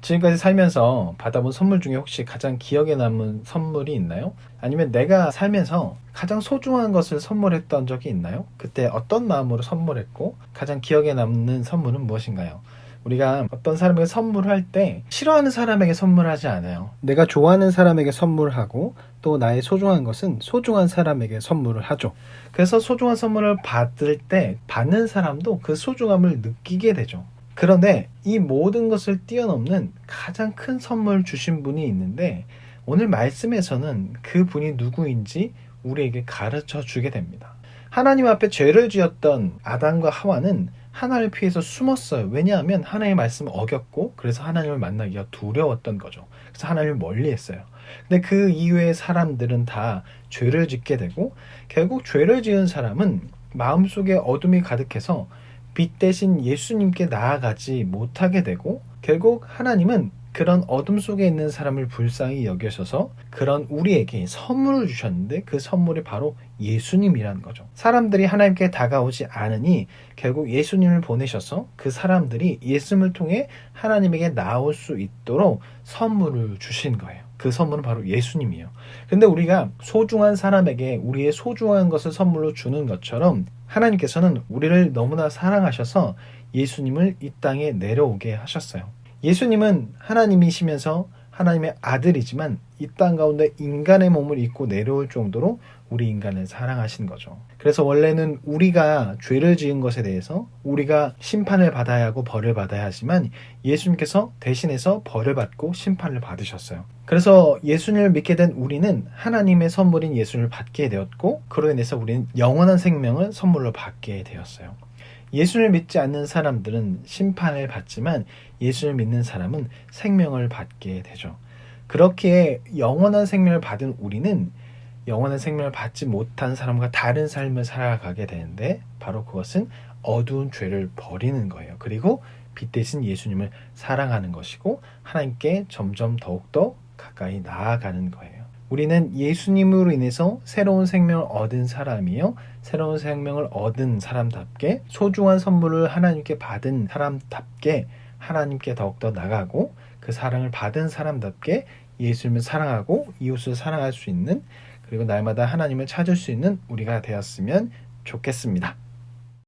지금까지 살면서 받아본 선물 중에 혹시 가장 기억에 남은 선물이 있나요? 아니면 내가 살면서 가장 소중한 것을 선물했던 적이 있나요? 그때 어떤 마음으로 선물했고 가장 기억에 남는 선물은 무엇인가요? 우리가 어떤 사람에게 선물할 때 싫어하는 사람에게 선물하지 않아요. 내가 좋아하는 사람에게 선물하고 또 나의 소중한 것은 소중한 사람에게 선물을 하죠. 그래서 소중한 선물을 받을 때 받는 사람도 그 소중함을 느끼게 되죠. 그런데 이 모든 것을 뛰어넘는 가장 큰 선물 주신 분이 있는데 오늘 말씀에서는 그 분이 누구인지 우리에게 가르쳐 주게 됩니다. 하나님 앞에 죄를 지었던 아담과 하와는 하나님을 피해서 숨었어요. 왜냐하면 하나님의 말씀을 어겼고 그래서 하나님을 만나기가 두려웠던 거죠. 그래서 하나님을 멀리했어요. 근데 그 이후에 사람들은 다 죄를 짓게 되고 결국 죄를 지은 사람은 마음속에 어둠이 가득해서 빛 대신 예수님께 나아가지 못하게 되고 결국 하나님은 그런 어둠 속에 있는 사람을 불쌍히 여기셔서 그런 우리에게 선물을 주셨는데 그 선물이 바로 예수님이라는 거죠. 사람들이 하나님께 다가오지 않으니 결국 예수님을 보내셔서 그 사람들이 예수님을 통해 하나님에게 나올 수 있도록 선물을 주신 거예요. 그 선물은 바로 예수님이에요. 근데 우리가 소중한 사람에게 우리의 소중한 것을 선물로 주는 것처럼 하나님께서는 우리를 너무나 사랑하셔서 예수님을 이 땅에 내려오게 하셨어요. 예수님은 하나님이시면서 하나님의 아들이지만 이 땅 가운데 인간의 몸을 입고 내려올 정도로 우리 인간을 사랑하신 거죠. 그래서 원래는 우리가 죄를 지은 것에 대해서 우리가 심판을 받아야 하고 벌을 받아야 하지만 예수님께서 대신해서 벌을 받고 심판을 받으셨어요. 그래서 예수님을 믿게 된 우리는 하나님의 선물인 예수님을 받게 되었고 그로 인해서 우리는 영원한 생명을 선물로 받게 되었어요. 예수를 믿지 않는 사람들은 심판을 받지만 예수를 믿는 사람은 생명을 받게 되죠. 그렇게 영원한 생명을 받은 우리는 영원한 생명을 받지 못한 사람과 다른 삶을 살아가게 되는데 바로 그것은 어두운 죄를 버리는 거예요. 그리고 빛 대신 예수님을 사랑하는 것이고 하나님께 점점 더욱더 가까이 나아가는 거예요. 우리는 예수님으로 인해서 새로운 생명을 얻은 사람이요. 새로운 생명을 얻은 사람답게 소중한 선물을 하나님께 받은 사람답게 하나님께 더욱더 나가고 그 사랑을 받은 사람답게 예수님을 사랑하고 이웃을 사랑할 수 있는 그리고 날마다 하나님을 찾을 수 있는 우리가 되었으면 좋겠습니다.